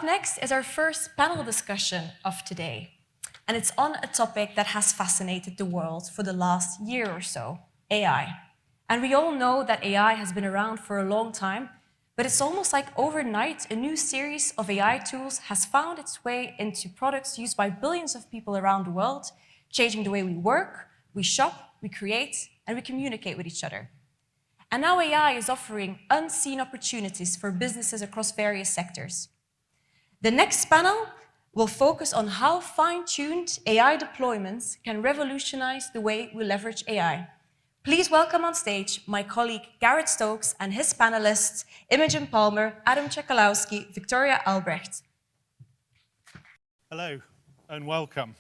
next is our first panel discussion of today, and it's on a topic that has fascinated the world for the last year or so, AI. And we all know that AI has been around for a long time, but it's almost like overnight a new series of AI tools has found its way into products used by billions of people around the world, changing the way we work, we shop, we create, and we communicate with each other. And now AI is offering unseen opportunities for businesses across various sectors. The next panel will focus on how fine-tuned AI deployments can revolutionize the way we leverage AI. Please welcome on stage my colleague Gareth Stokes and his panelists, Imogen Palmer, Adam Czekalowski, Victoria Albrecht. Hello and welcome.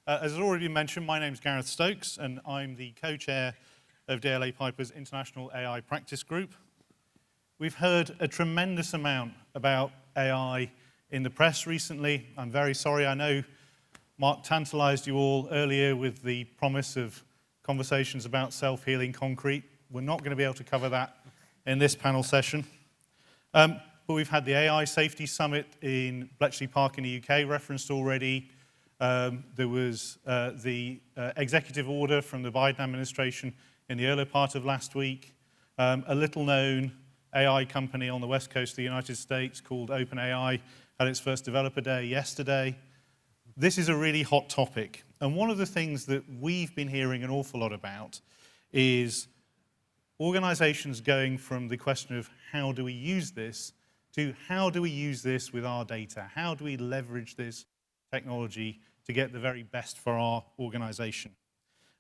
As already mentioned, my name is Gareth Stokes and I'm the co-chair of DLA Piper's International AI Practice Group. We've heard a tremendous amount about AI in the press recently. I'm very sorry. I know Mark tantalized you all earlier with the promise of conversations about self-healing concrete. We're not going to be able to cover that in this panel session. But we've had the AI Safety Summit in Bletchley Park in the UK referenced already. There was the executive order from the Biden administration in the earlier part of last week. A little-known AI company on the west coast of the United States called OpenAI had its first developer day yesterday. This is a really hot topic. And one of the things that we've been hearing an awful lot about is organizations going from the question of how do we use this to how do we use this with our data? How do we leverage this technology to get the very best for our organization?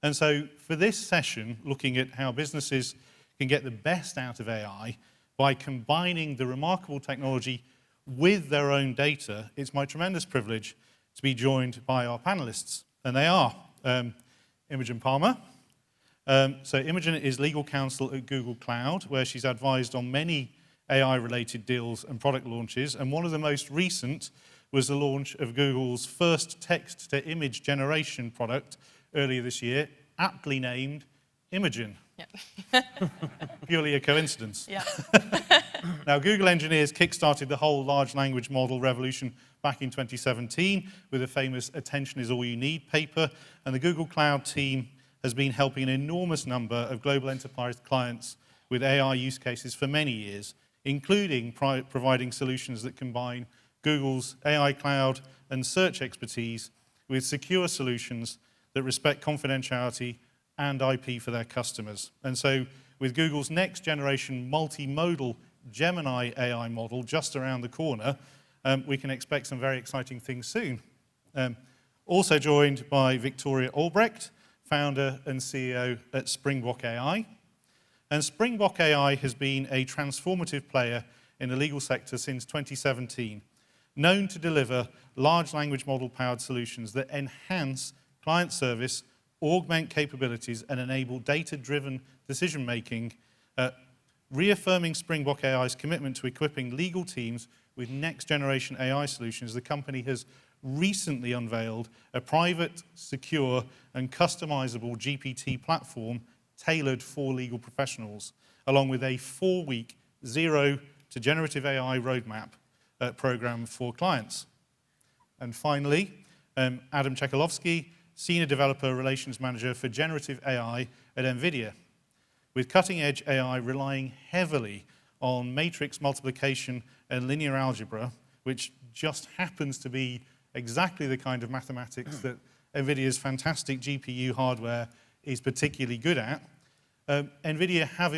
And so for this session, looking at how businesses can get the best out of AI by combining the remarkable technology with their own data, it's my tremendous privilege to be joined by our panelists. And they are Imogen Palmer. So Imogen is legal counsel at Google Cloud, where she's advised on many AI-related deals and product launches. And one of the most recent was the launch of Google's first text-to-image generation product earlier this year, aptly named Imogen. Yeah. Purely a coincidence. Yeah. Now, Google engineers kickstarted the whole large language model revolution back in 2017 with a famous Attention is All You Need paper, and the Google Cloud team has been helping an enormous number of global enterprise clients with AI use cases for many years, including providing solutions that combine Google's AI cloud and search expertise with secure solutions that respect confidentiality and IP for their customers. And so with Google's next generation multimodal Gemini AI model just around the corner, we can expect some very exciting things soon. Also joined by Victoria Albrecht, founder and CEO at Springbok AI. And Springbok AI has been a transformative player in the legal sector since 2017, known to deliver large language model powered solutions that enhance client service, augment capabilities, and enable data-driven decision-making, reaffirming Springbok AI's commitment to equipping legal teams with next-generation AI solutions. The company has recently unveiled a private, secure, and customizable GPT platform tailored for legal professionals, along with a 4-week zero to generative AI roadmap program for clients. And finally, Adam Czekalowski, Senior Developer Relations Manager for Generative AI at NVIDIA, with cutting-edge AI relying heavily on matrix multiplication and linear algebra, which just happens to be exactly the kind of mathematics that NVIDIA's fantastic GPU hardware is particularly good at. NVIDIA have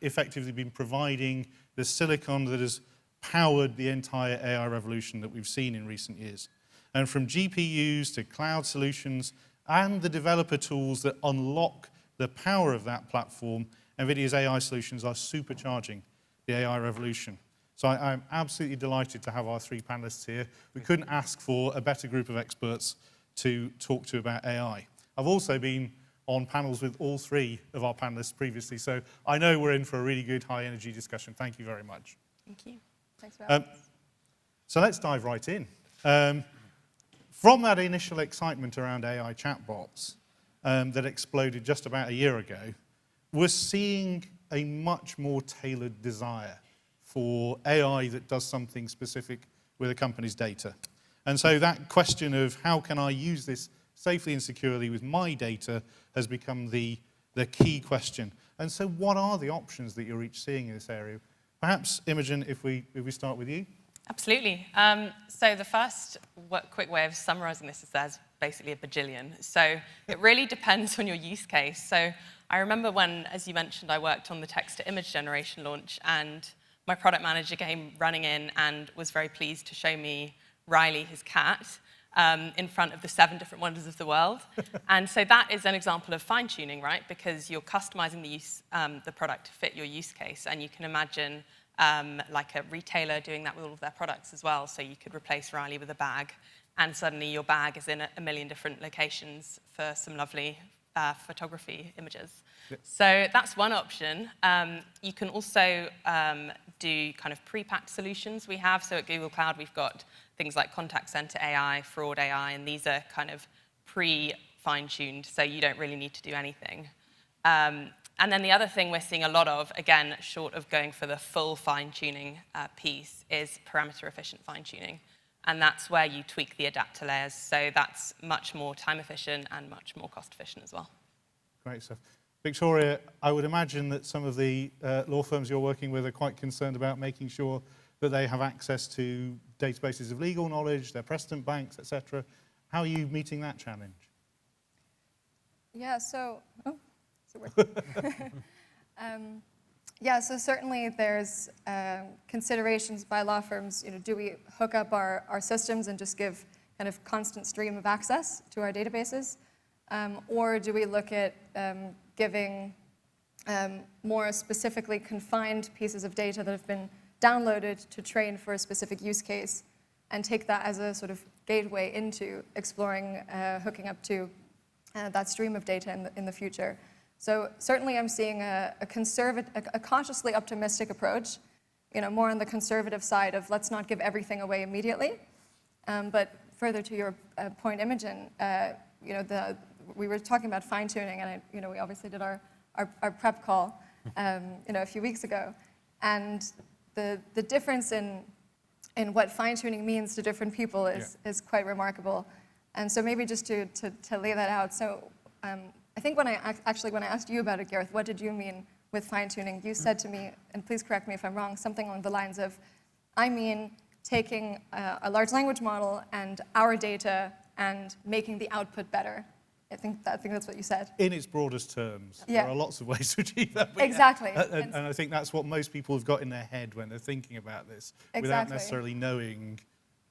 effectively been providing the silicon that has powered the entire AI revolution that we've seen in recent years. And from GPUs to cloud solutions and the developer tools that unlock the power of that platform, NVIDIA's AI solutions are supercharging the AI revolution. So I'm absolutely delighted to have our 3 panelists here. We couldn't ask for a better group of experts to talk to about AI. I've also been on panels with all 3 of our panelists previously, so I know we're in for a really good high-energy discussion. Thank you very much. Thank you. Thanks for having us. So let's dive right in. From that initial excitement around AI chatbots that exploded just about a year ago, we're seeing a much more tailored desire for AI that does something specific with a company's data. And so that question of how can I use this safely and securely with my data has become the key question. And so what are the options that you're each seeing in this area? Perhaps, Imogen, if we start with you. Absolutely. So the first quick way of summarizing this is there's basically a bajillion. So it really depends on your use case. So I remember when, as you mentioned, I worked on the text-to-image generation launch, and my product manager came running in and was very pleased to show me Riley, his cat, in front of the 7 different wonders of the world. And so that is an example of fine-tuning, right? Because you're customizing the product to fit your use case. And you can imagine like a retailer doing that with all of their products as well. So you could replace Riley with a bag, and suddenly your bag is in a million different locations for some lovely photography images. Yep. So that's one option. You can also do kind of pre-packed solutions we have. So at Google Cloud, we've got things like contact center AI, fraud AI, and these are kind of pre-fine-tuned, so you don't really need to do anything. And then the other thing we're seeing a lot of, again, short of going for the full fine-tuning piece, is parameter-efficient fine-tuning. And that's where you tweak the adapter layers. So that's much more time-efficient and much more cost-efficient as well. Great stuff. Victoria, I would imagine that some of the law firms you're working with are quite concerned about making sure that they have access to databases of legal knowledge, their precedent banks, etc. How are you meeting that challenge? Yeah, so... yeah, so certainly there's considerations by law firms. Do we hook up our systems and just give kind of constant stream of access to our databases? Or do we look at giving more specifically confined pieces of data that have been downloaded to train for a specific use case and take that as a sort of gateway into exploring hooking up to that stream of data in the future? So certainly I'm seeing a cautiously optimistic approach, more on the conservative side of let's not give everything away immediately. But further to your point, Imogen, we were talking about fine-tuning, and we obviously did our prep call a few weeks ago. And the difference in what fine-tuning means to different people is quite remarkable. And so maybe just to lay that out. So I think when I asked you about it, Gareth, what did you mean with fine-tuning? You said to me, and please correct me if I'm wrong, something along the lines of, I mean taking a large language model and our data and making the output better. I think that's what you said. In its broadest terms, there are lots of ways to achieve that. Exactly. And I think that's what most people have got in their head when they're thinking about this, without necessarily knowing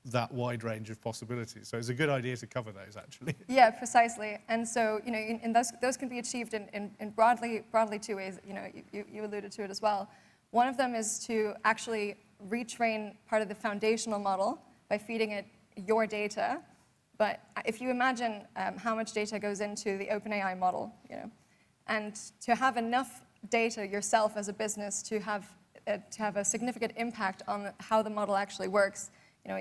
that wide range of possibilities. So it's a good idea to cover those, actually. Yeah, precisely. And so, and those can be achieved in broadly 2 ways. You alluded to it as well. One of them is to actually retrain part of the foundational model by feeding it your data. But if you imagine how much data goes into the OpenAI model, and to have enough data yourself as a business to have a significant impact on how the model actually works,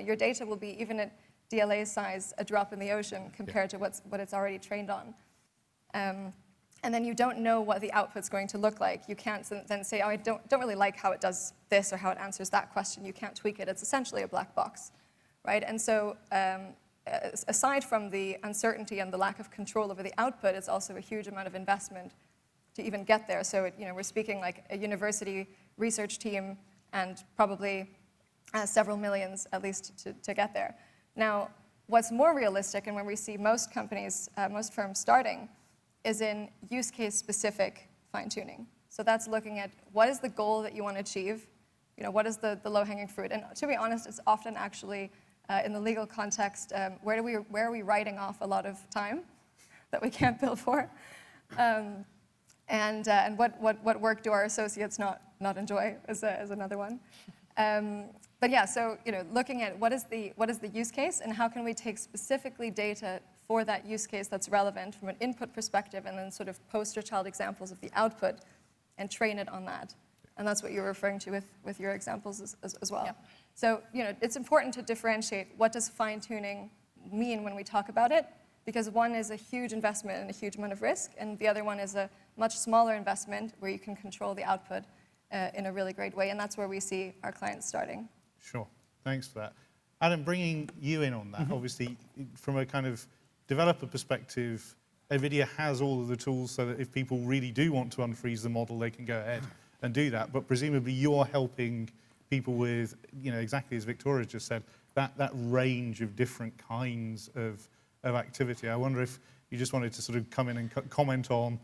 your data will be, even at DLA size, a drop in the ocean compared to what it's already trained on. And then you don't know what the output's going to look like. You can't then say, oh, I don't really like how it does this or how it answers that question. You can't tweak it. It's essentially a black box, right? And so aside from the uncertainty and the lack of control over the output, it's also a huge amount of investment to even get there. So we're speaking like a university research team and probably several millions at least to get there. Now, what's more realistic, and where we see most companies, most firms starting, is in use case specific fine-tuning. So that's looking at what is the goal that you want to achieve, what is the low-hanging fruit. And to be honest, it's often actually in the legal context, where are we writing off a lot of time that we can't bill for, and what work do our associates not enjoy is another one. But yeah, so looking at what is the use case and how can we take specifically data for that use case that's relevant from an input perspective, and then sort of poster child examples of the output and train it on that. And that's what you're referring to with your examples as well. Yep. So it's important to differentiate what does fine-tuning mean when we talk about it, because one is a huge investment and a huge amount of risk, and the other one is a much smaller investment where you can control the output in a really great way, and that's where we see our clients starting. Sure, thanks for that. Adam, bringing you in on that, obviously, from a kind of developer perspective, NVIDIA has all of the tools so that if people really do want to unfreeze the model, they can go ahead and do that. But presumably you're helping people with, exactly as Victoria just said, that range of different kinds of activity. I wonder if you just wanted to sort of come in and comment on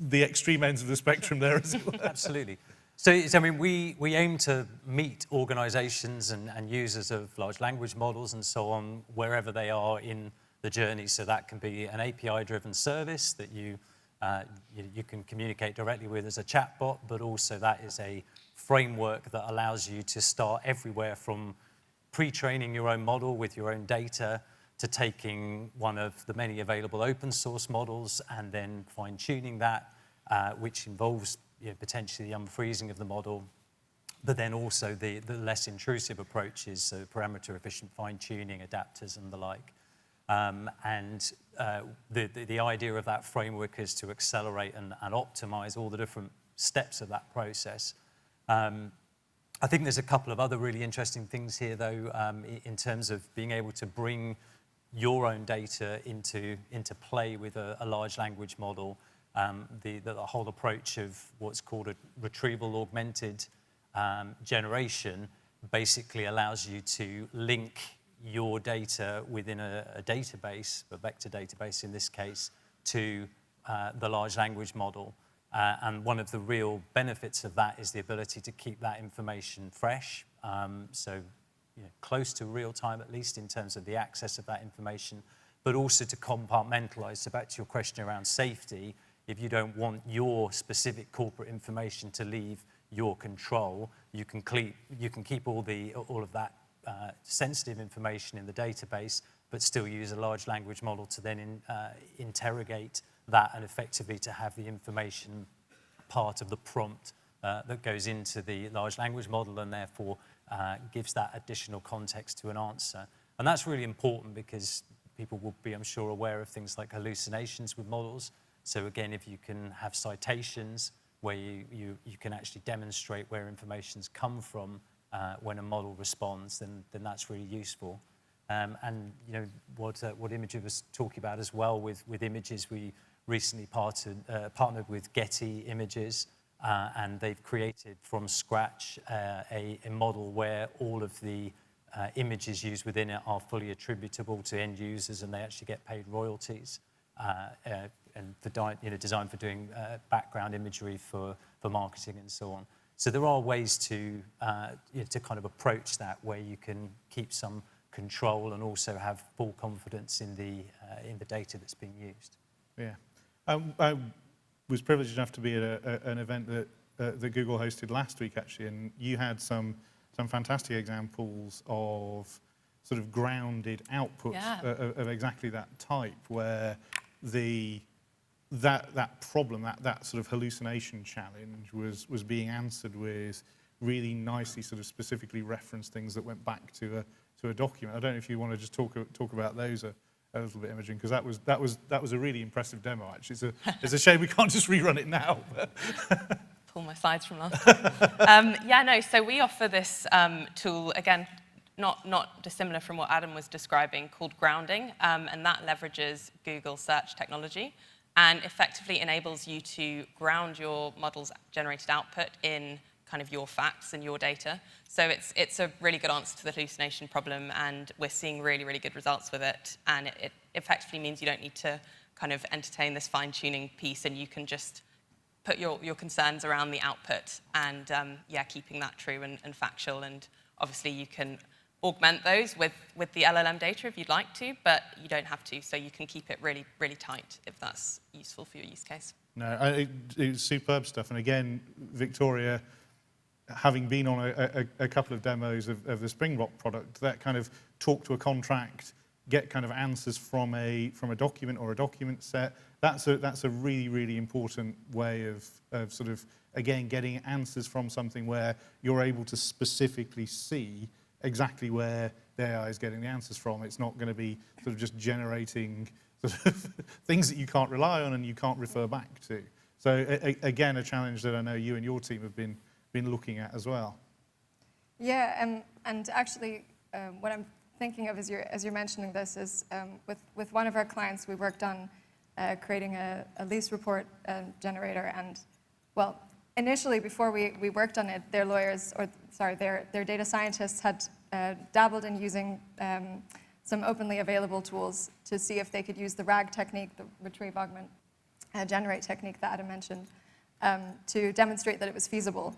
the extreme ends of the spectrum there as well. Absolutely. So I mean, we aim to meet organizations and users of large language models and so on wherever they are in the journey. So that can be an API-driven service that you can communicate directly with as a chatbot, but also that is a framework that allows you to start everywhere from pre-training your own model with your own data to taking one of the many available open source models and then fine-tuning that, which involves potentially the unfreezing of the model, but then also the less intrusive approaches, so parameter efficient fine-tuning, adapters and the like. The idea of that framework is to accelerate and optimize all the different steps of that process. I think there's a couple of other really interesting things here, though, in terms of being able to bring your own data into play with a large language model. The whole approach of what's called a retrieval augmented generation basically allows you to link your data within a database, a vector database in this case, to the large language model. And one of the real benefits of that is the ability to keep that information fresh, so close to real time at least in terms of the access of that information, but also to compartmentalize. So back to your question around safety, if you don't want your specific corporate information to leave your control, you can keep all of that sensitive information in the database, but still use a large language model to then interrogate that and effectively to have the information part of the prompt that goes into the large language model and therefore gives that additional context to an answer. And that's really important because people will be, I'm sure, aware of things like hallucinations with models. So again, if you can have citations where you can actually demonstrate where information's come from when a model responds, then that's really useful. And what Imogen was talking about as well with images, we recently partnered with Getty Images, and they've created from scratch a model where all of the images used within it are fully attributable to end users, and they actually get paid royalties. And designed for doing background imagery for marketing and so on. So there are ways to kind of approach that where you can keep some control and also have full confidence in the data that's being used. Yeah, I was privileged enough to be at an event that Google hosted last week actually, and you had some fantastic examples of sort of grounded outputs of exactly that type, where that problem, that sort of hallucination challenge was being answered with really nicely sort of specifically referenced things that went back to a document. I don't know if you want to just talk about those a little bit, Imogen, because that was a really impressive demo. Actually, it's a shame we can't just rerun it now. Pull my slides from last time. So we offer this tool again, not dissimilar from what Adam was describing, called grounding, and that leverages Google search technology and effectively enables you to ground your model's generated output in kind of your facts and your data. So it's a really good answer to the hallucination problem, and we're seeing really, really good results with it. And it effectively means you don't need to kind of entertain this fine-tuning piece, and you can just put your concerns around the output and keeping that true and factual. And obviously you can augment those with the LLM data if you'd like to, but you don't have to, so you can keep it really, really tight if that's useful for your use case. No, it's superb stuff. And again, Victoria, having been on a couple of demos of the Springbok product, that kind of talk to a contract, get kind of answers from a document or a document set, that's a really, really important way of sort of, again, getting answers from something where you're able to specifically see exactly where the AI is getting the answers from. It's not going to be sort of just generating sort of things that you can't rely on and you can't refer back to. So again, a challenge that I know you and your team have been looking at as well. Yeah, and actually, what I'm thinking of as you're mentioning this is with one of our clients, we worked on creating a lease report generator, and well, initially before we worked on it, their data scientists had dabbled in using some openly available tools to see if they could use the RAG technique, the retrieve, augment, generate technique that Adam mentioned, to demonstrate that it was feasible.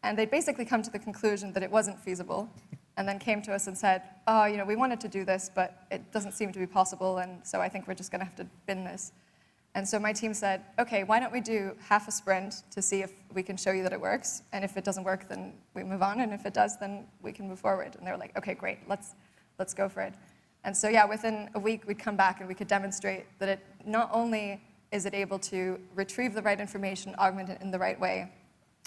And they'd basically come to the conclusion that it wasn't feasible, and then came to us and said, oh, we wanted to do this, but it doesn't seem to be possible, and so I think we're just going to have to bin this. And so my team said, okay, why don't we do half a sprint to see if we can show you that it works, and if it doesn't work, then we move on, and if it does, then we can move forward. And they were like, okay, great, let's go for it. And so yeah, within a week, we'd come back and we could demonstrate that it not only is it able to retrieve the right information, augment it in the right way,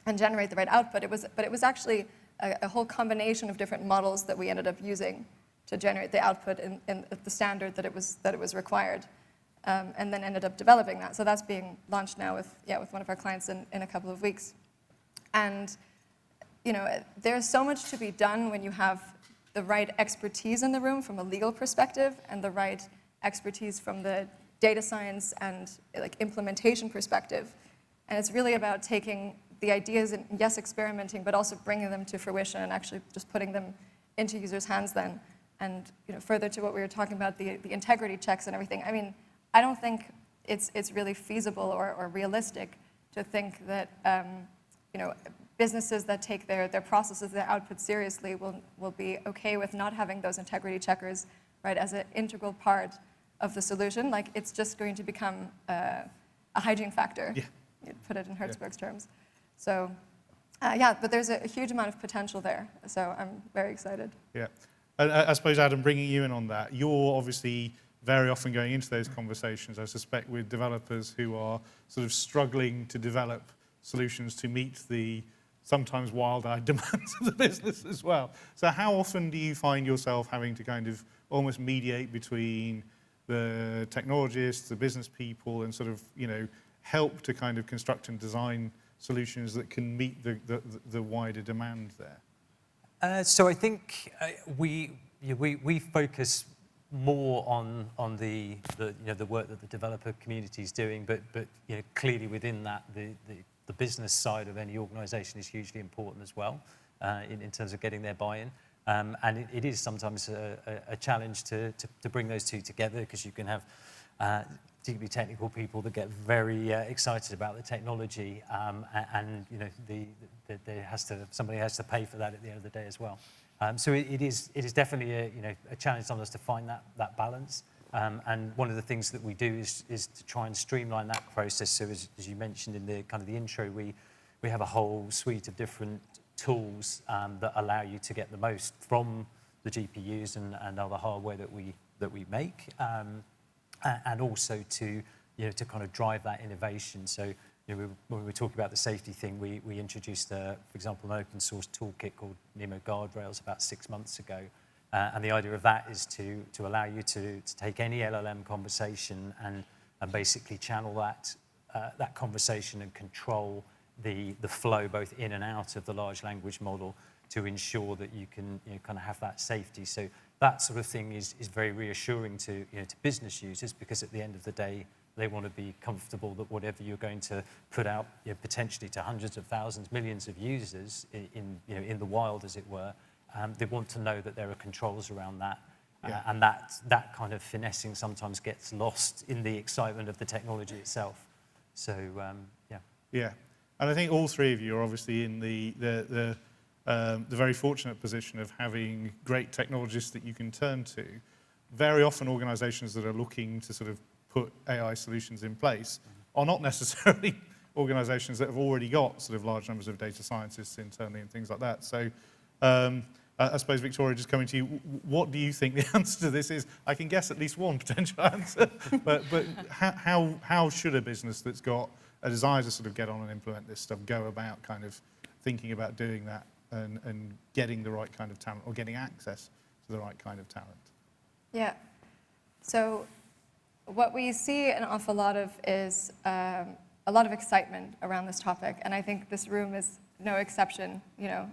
and generate the right output, but it was actually a whole combination of different models that we ended up using to generate the output at the standard that it was required, and then ended up developing that. So that's being launched now with one of our clients in a couple of weeks. And there's so much to be done when you have the right expertise in the room from a legal perspective, and the right expertise from the data science and implementation perspective. And it's really about taking the ideas and, yes, experimenting, but also bringing them to fruition and actually just putting them into users' hands then. And further to what we were talking about, the integrity checks and everything, I mean, I don't think it's really feasible or realistic to think that businesses that take their processes, their output seriously will be okay with not having those integrity checkers, right, as an integral part of the solution. Like, it's just going to become a hygiene factor, put it in Hertzberg's terms. So, but there's a huge amount of potential there, so I'm very excited. Yeah, and I suppose, Adam, bringing you in on that, you're obviously very often going into those conversations, I suspect, with developers who are sort of struggling to develop solutions to meet the sometimes wild-eyed demands of the business as well. So how often do you find yourself having to kind of almost mediate between the technologists, the business people, and sort of, help to kind of construct and design solutions that can meet the wider demand there? So I think we focus more on the work that the developer community is doing, but clearly within that the business side of any organisation is hugely important as well in terms of getting their buy-in. And it is sometimes a challenge to bring those two together, because you can have deeply technical people that get very excited about the technology, and somebody has to pay for that at the end of the day as well. So it is definitely a challenge on us to find that balance. And one of the things that we do is to try and streamline that process. So as you mentioned in the kind of the intro, we have a whole suite of different tools that allow you to get the most from the GPUs and other hardware that we make, and also to kind of drive that innovation. So when we were talking about the safety thing, we introduced, for example, an open source toolkit called Nemo Guardrails about 6 months ago. And the idea of that is to allow you to take any LLM conversation and basically channel that conversation and control the flow both in and out of the large language model to ensure that you can kind of have that safety. So that sort of thing is very reassuring to business users, because at the end of the day, they want to be comfortable that whatever you're going to put out potentially to hundreds of thousands, millions of users in the wild, as it were, they want to know that there are controls around that. Yeah. And that kind of finessing sometimes gets lost in the excitement of the technology itself. So, yeah. Yeah, and I think all three of you are obviously in the very fortunate position of having great technologists that you can turn to. Very often organizations that are looking to sort of put AI solutions in place are not necessarily organizations that have already got sort of large numbers of data scientists internally and things like that. So I suppose, Victoria, just coming to you, what do you think the answer to this is? I can guess at least one potential answer, but how should a business that's got a desire to sort of get on and implement this stuff go about kind of thinking about doing that and getting the right kind of talent, or getting access to the right kind of talent? Yeah. So what we see an awful lot of is a lot of excitement around this topic, and I think this room is no exception.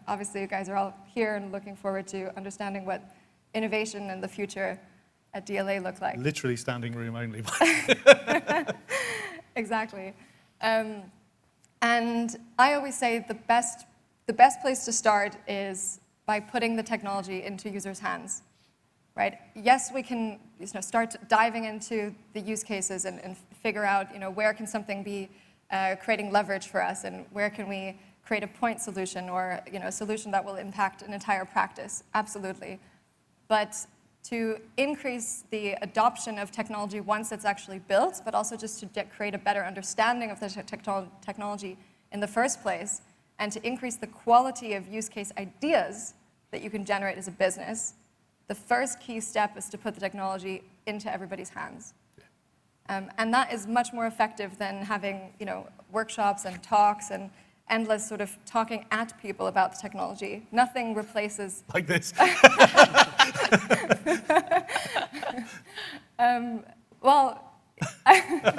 Obviously you guys are all here and looking forward to understanding what innovation in the future at DLA look like? Literally standing room only. Exactly. And I always say the best place to start is by putting the technology into users' hands, right? Yes, we can start diving into the use cases and figure out where can something be creating leverage for us, and where can we create a point solution or a solution that will impact an entire practice. Absolutely. But to increase the adoption of technology once it's actually built, but also just to create a better understanding of the technology in the first place, and to increase the quality of use case ideas that you can generate as a business, the first key step is to put the technology into everybody's hands. And that is much more effective than having workshops and talks and endless sort of talking at people about the technology. Nothing replaces... Like this. Well...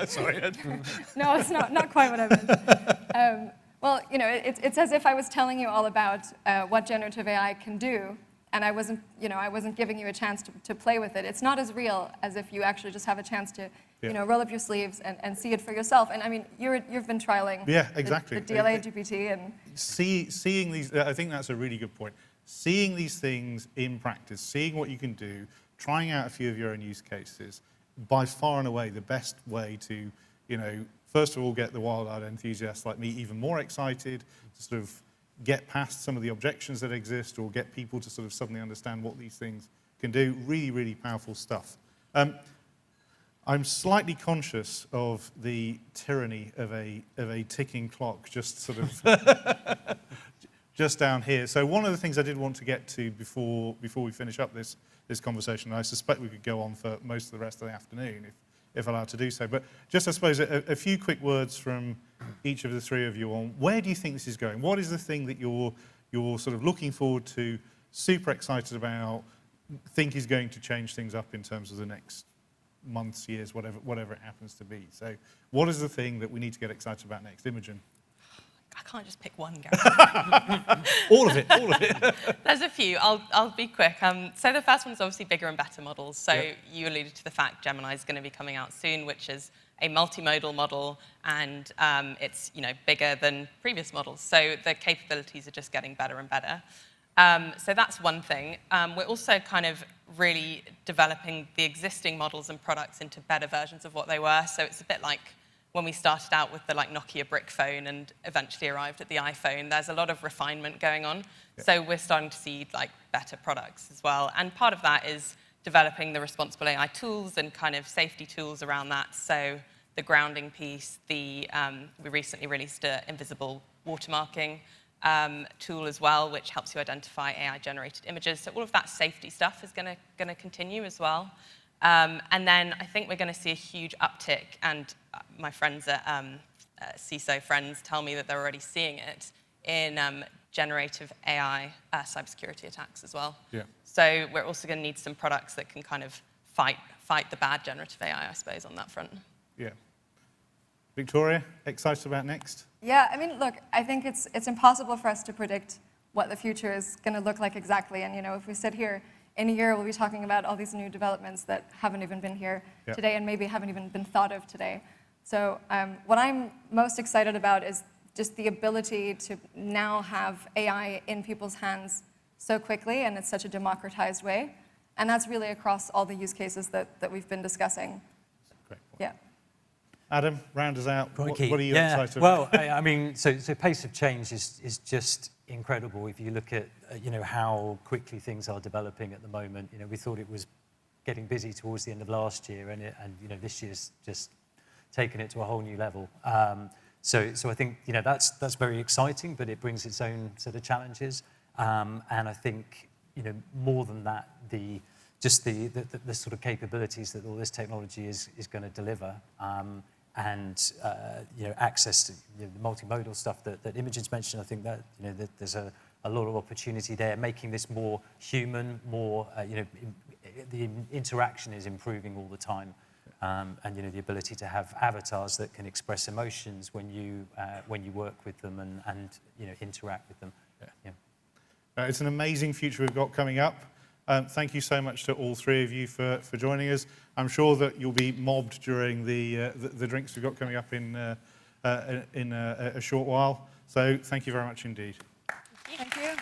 Sorry, Ed. No, it's not quite what I meant. Well, it's as if I was telling you all about what generative AI can do, and I wasn't giving you a chance to play with it. It's not as real as if you actually just have a chance to roll up your sleeves and see it for yourself. And I mean, you've been trialing exactly. the DLA GPT and seeing these. I think that's a really good point. Seeing these things in practice, seeing what you can do, trying out a few of your own use cases, by far and away the best way to, first of all, get the wild-eyed enthusiasts like me even more excited, to sort of get past some of the objections that exist, or get people to sort of suddenly understand what these things can do. Really, really powerful stuff. I'm slightly conscious of the tyranny of a ticking clock just sort of just down here. So one of the things I did want to get to before we finish up this conversation, and I suspect we could go on for most of the rest of the afternoon if allowed to do so, but just I suppose a few quick words from each of the three of you on where do you think this is going? What is the thing that you're sort of looking forward to, super excited about, think is going to change things up in terms of the next months, years, whatever it happens to be? So what is the thing that we need to get excited about next? Imogen? I can't just pick one, Gary. All of it. There's a few. I'll be quick. So the first one is obviously bigger and better models. So you alluded to the fact Gemini is going to be coming out soon, which is a multimodal model, and it's bigger than previous models. So the capabilities are just getting better and better. So that's one thing. We're also kind of really developing the existing models and products into better versions of what they were. So it's a bit like when we started out with the Nokia brick phone and eventually arrived at the iPhone. There's a lot of refinement going on. Yeah. So we're starting to see better products as well. And part of that is developing the responsible AI tools and kind of safety tools around that. So the grounding piece, we recently released an invisible watermarking tool as well, which helps you identify AI-generated images. So all of that safety stuff is going to continue as well. And then I think we're going to see a huge uptick, and my friends at CISO friends tell me that they're already seeing it in generative AI cybersecurity attacks as well. Yeah. So we're also going to need some products that can kind of fight the bad generative AI, I suppose, on that front. Yeah. Victoria, excited about next? Yeah, I mean, look, I think it's impossible for us to predict what the future is going to look like exactly. And if we sit here in a year, we'll be talking about all these new developments that haven't even been here today and maybe haven't even been thought of today. So what I'm most excited about is just the ability to now have AI in people's hands so quickly, and it's such a democratized way. And that's really across all the use cases that we've been discussing. Great point. Yeah. Adam, round us out. What are you excited about? Well, I mean, so pace of change is just incredible. If you look at how quickly things are developing at the moment, we thought it was getting busy towards the end of last year, and this year's just taken it to a whole new level. So I think that's very exciting, but it brings its own set of challenges. And I think more than that, the sort of capabilities that all this technology is going to deliver. And access to the multimodal stuff that Imogen's mentioned, I think that that there's a lot of opportunity there, making this more human, more the interaction is improving all the time, and the ability to have avatars that can express emotions when you work with them and interact with them. Yeah. It's an amazing future we've got coming up. Thank you so much to all three of you for joining us. I'm sure that you'll be mobbed during the drinks we've got coming up in a short while. So thank you very much indeed. Thank you.